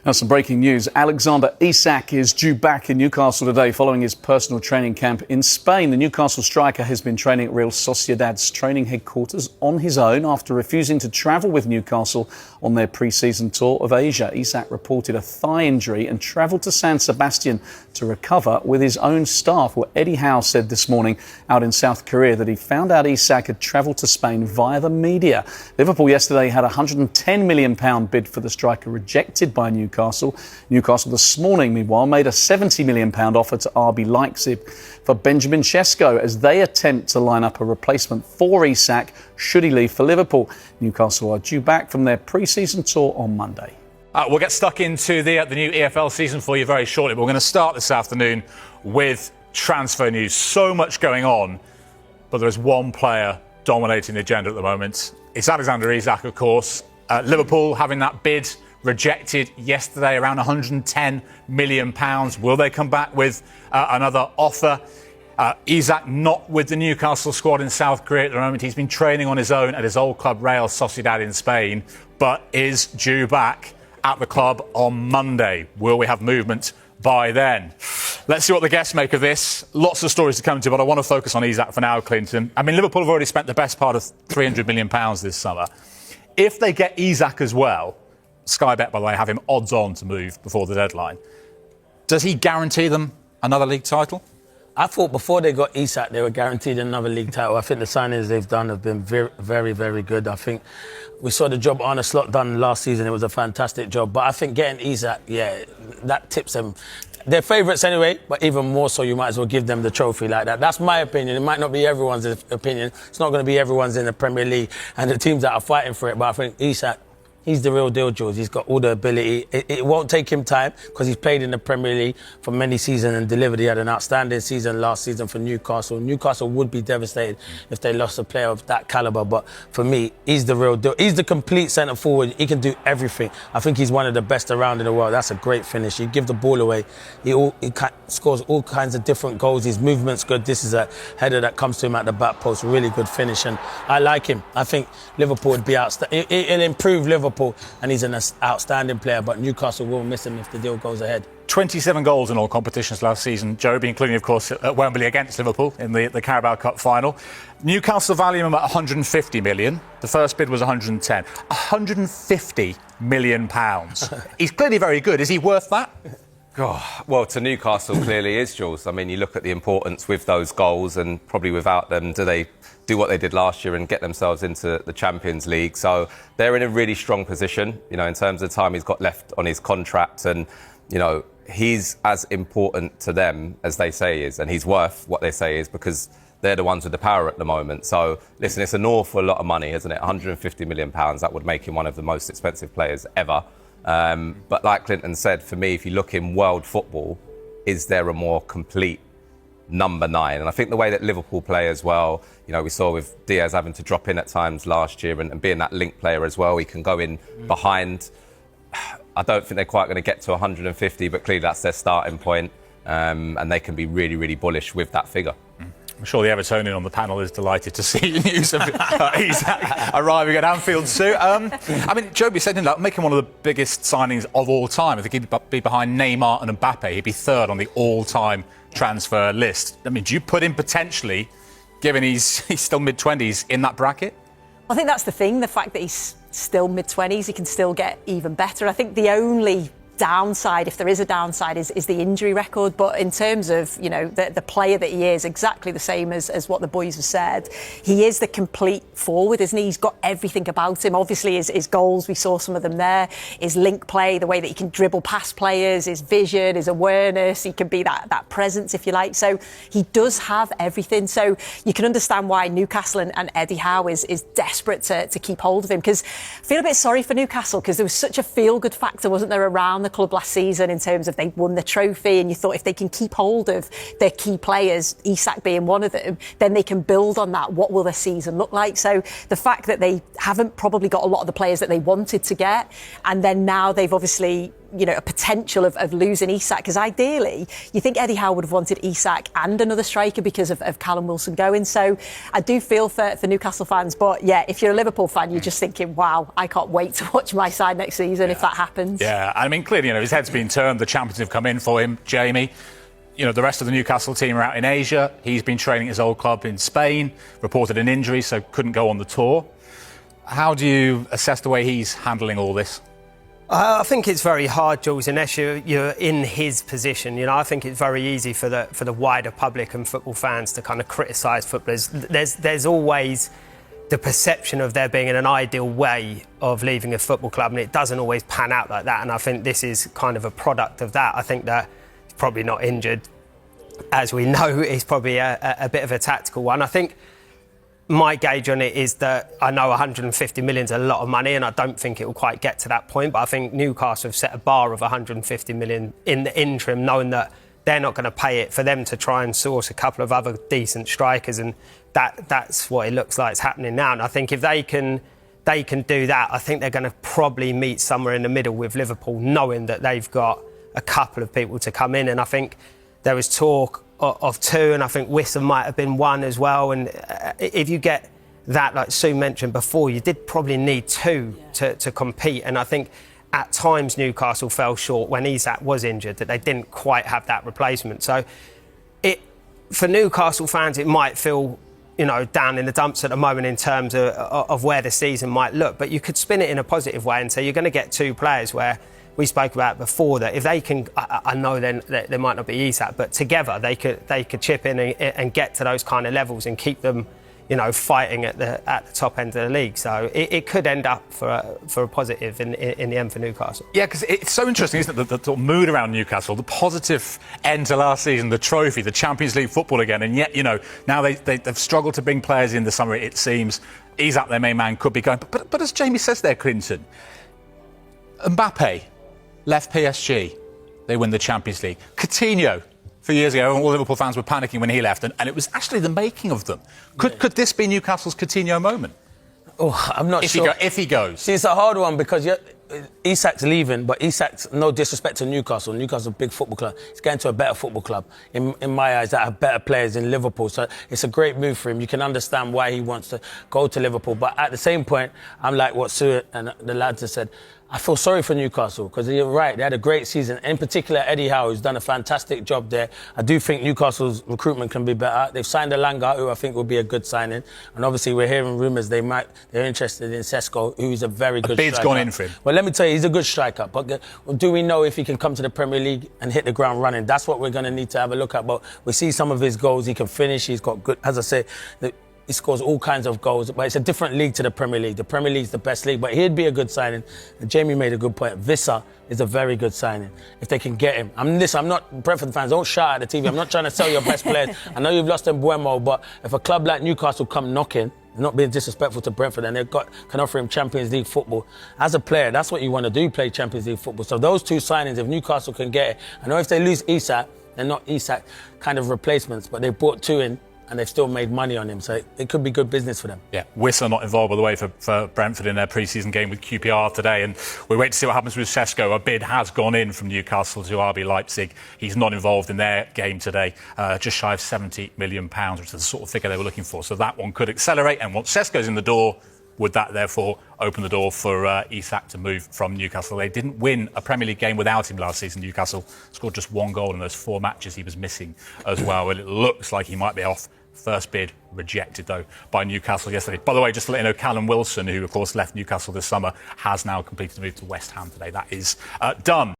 Now, some breaking news. Alexander Isak is due back in Newcastle today following his personal training camp in Spain. The Newcastle striker has been training at Real Sociedad's training headquarters on his own after refusing to travel with Newcastle on their pre-season tour of Asia. Isak reported a thigh injury and travelled to San Sebastian to recover with his own staff. Well, Eddie Howe said this morning out in South Korea that he found out Isak had travelled to Spain via the media. Liverpool yesterday had a £110 million bid for the striker rejected by Newcastle. Newcastle this morning, meanwhile, made a £70 million offer to RB Leipzig for Benjamin Sesko as they attempt to line up a replacement for Isak should he leave for Liverpool. Newcastle are due back from their pre-season tour on Monday. We'll get stuck into the new EFL season for you very shortly, but we're going to start this afternoon with transfer news. So much going on, but there is one player dominating the agenda at the moment. It's Alexander Isak, of course. Liverpool having that bid rejected yesterday, around £110 million. Will they come back with another offer? Isak not with the Newcastle squad in South Korea at the moment. He's been training on his own at his old club Real Sociedad in Spain, but is due back at the club on Monday. Will we have movement by then? Let's see what the guests make of this. Lots of stories to come to, but I want to focus on Isak for now, Clinton. I mean, Liverpool have already spent the best part of £300 million this summer. If they get Isak as well, Sky Bet, by the way, have him odds on to move before the deadline. Does he guarantee them another league title? I thought before they got Isak, they were guaranteed another league title. I think the signings they've done have been very, very, very good. I think we saw the job Arne Slot done last season. It was a fantastic job. But I think getting Isak, that tips them. They're favourites anyway, but even more so, you might as well give them the trophy like that. That's my opinion. It might not be everyone's opinion. It's not going to be everyone's in the Premier League and the teams that are fighting for it. But I think Isak, he's the real deal, Jules. He's got all the ability. It won't take him time because he's played in the Premier League for many seasons and delivered. He had an outstanding season last season for Newcastle. Newcastle would be devastated if they lost a player of that calibre. But for me, he's the real deal. He's the complete centre forward. He can do everything. I think he's one of the best around in the world. That's a great finish. He give the ball away. He scores all kinds of different goals. His movement's good. This is a header that comes to him at the back post. Really good finish. And I like him. I think Liverpool would be outstanding. It'll improve Liverpool. And he's an outstanding player, but Newcastle will miss him if the deal goes ahead. 27 goals in all competitions last season, Joby, including, of course, at Wembley against Liverpool in the Carabao Cup final. Newcastle value him at 150 million. The first bid was 110. 150 million pounds. He's clearly very good. Is he worth that? Oh, well, to Newcastle clearly is, Jules. I mean, you look at the importance with those goals, and probably without them, do they do what they did last year and get themselves into the Champions League? So they're in a really strong position, in terms of the time he's got left on his contract, and he's as important to them as they say he is, and he's worth what they say he is because they're the ones with the power at the moment. So listen, it's an awful lot of money, isn't it? £150 million. That would make him one of the most expensive players ever. But like Clinton said, for me, if you look in world football, is there a more complete number 9? And I think the way that Liverpool play as well, we saw with Diaz having to drop in at times last year and being that link player as well, he can go in behind. I don't think they're quite going to get to 150, but clearly that's their starting point, and they can be really, really bullish with that figure. I'm sure the Evertonian on the panel is delighted to see news of Isak arriving at Anfield soon. I mean, Joby said making one of the biggest signings of all time. I think he'd be behind Neymar and Magpie. He'd be third on the all-time transfer list. I mean, do you put him potentially, given he's still mid-20s, in that bracket? I think that's the thing, the fact that he's still mid-20s, he can still get even better. I think the only downside, if there is a downside, is the injury record. But in terms of, the player that he is, exactly the same as what the boys have said. He is the complete forward, isn't he? He's got everything about him. Obviously, his goals, we saw some of them there. His link play, the way that he can dribble past players, his vision, his awareness. He can be that presence, if you like. So he does have everything. So you can understand why Newcastle and Eddie Howe is desperate to keep hold of him. Because I feel a bit sorry for Newcastle, because there was such a feel-good factor, wasn't there, around the club last season in terms of they won the trophy, and you thought if they can keep hold of their key players, Isak being one of them, then they can build on that. What will their season look like? So the fact that they haven't probably got a lot of the players that they wanted to get, and then now they've obviously a potential of losing Isak, because ideally you think Eddie Howe would have wanted Isak and another striker because of Callum Wilson going. So I do feel for Newcastle fans, but yeah, if you're a Liverpool fan, you're just thinking, wow, I can't wait to watch my side next season if that happens. Yeah, I mean, clearly, his head's been turned. The champions have come in for him, Jamie. The rest of the Newcastle team are out in Asia. He's been training at his old club in Spain, reported an injury, so couldn't go on the tour. How do you assess the way he's handling all this? I think it's very hard, Jules, unless you're in his position. I think it's very easy for the wider public and football fans to kind of criticise footballers. There's always the perception of there being an ideal way of leaving a football club, and it doesn't always pan out like that. And I think this is kind of a product of that. I think that he's probably not injured. As we know, it's probably a bit of a tactical one. I think my gauge on it is that I know 150 million is a lot of money, and I don't think it will quite get to that point. But I think Newcastle have set a bar of 150 million in the interim, knowing that they're not going to pay it, for them to try and source a couple of other decent strikers, and that's what it looks like is happening now. And I think if they can do that, I think they're going to probably meet somewhere in the middle with Liverpool, knowing that they've got a couple of people to come in. And I think there was talk of two, and I think Wissam might have been one as well. And if you get that, like Sue mentioned before, you did probably need two to compete. And I think at times Newcastle fell short when Isak was injured, that they didn't quite have that replacement. So for Newcastle fans, it might feel down in the dumps at the moment in terms of where the season might look. But you could spin it in a positive way and say you're going to get two players where we spoke about before, that if they can, I know then there might not be Isak, but together they could chip in and get to those kind of levels and keep them, fighting at the top end of the league. So it could end up for a positive in the end for Newcastle. Yeah, because it's so interesting, isn't it, the sort of mood around Newcastle, the positive end to last season, the trophy, the Champions League football again, and yet, now they've struggled to bring players in the summer, it seems. Isak, their main man, could be going. But as Jamie says there, Clinton, Magpie left PSG, they win the Champions League. Coutinho, a few years ago, all Liverpool fans were panicking when he left, and it was actually the making of them. Could this be Newcastle's Coutinho moment? Oh, I'm not sure. If he goes. See, it's a hard one because Isak's leaving, but Isak's, no disrespect to Newcastle. Newcastle's a big football club. He's going to a better football club, in my eyes, that have better players in Liverpool. So it's a great move for him. You can understand why he wants to go to Liverpool. But at the same point, I'm like what Sue and the lads have said. I feel sorry for Newcastle because you're right, they had a great season. In particular, Eddie Howe, who's done a fantastic job there. I do think Newcastle's recruitment can be better. They've signed Alanga, who I think will be a good signing. And obviously, we're hearing rumours they're interested in Sesko, who's a very good striker. Bid's gone in for him. Well, let me tell you, he's a good striker. But do we know if he can come to the Premier League and hit the ground running? That's what we're going to need to have a look at. But we see some of his goals. He can finish. He's got good, as I say, he scores all kinds of goals, but it's a different league to the Premier League. The Premier League's the best league, but he'd be a good signing. And Jamie made a good point. Wissa is a very good signing if they can get him. I'm not Brentford fans. Don't shout at the TV. I'm not trying to sell your best players. I know you've lost Mbuemo, but if a club like Newcastle come knocking, not being disrespectful to Brentford, and can offer him Champions League football as a player, that's what you want to do, play Champions League football. So those two signings, if Newcastle can get it, I know if they lose Isak, they're not Isak kind of replacements, but they brought two in. And they've still made money on him, so it could be good business for them. Yeah, Wissa not involved, by the way, for Brentford in their pre-season game with QPR today, and we wait to see what happens with Sesko. A bid has gone in from Newcastle to RB Leipzig. He's not involved in their game today, just shy of £70 million, which is the sort of figure they were looking for. So that one could accelerate, and once Sesko's in the door, would that therefore open the door for Isak to move from Newcastle? They didn't win a Premier League game without him last season. Newcastle scored just one goal in those 4 matches he was missing as well. And it looks like he might be off. First bid rejected, though, by Newcastle yesterday. By the way, just to let you know, Callum Wilson, who, of course, left Newcastle this summer, has now completed a move to West Ham today. That is done.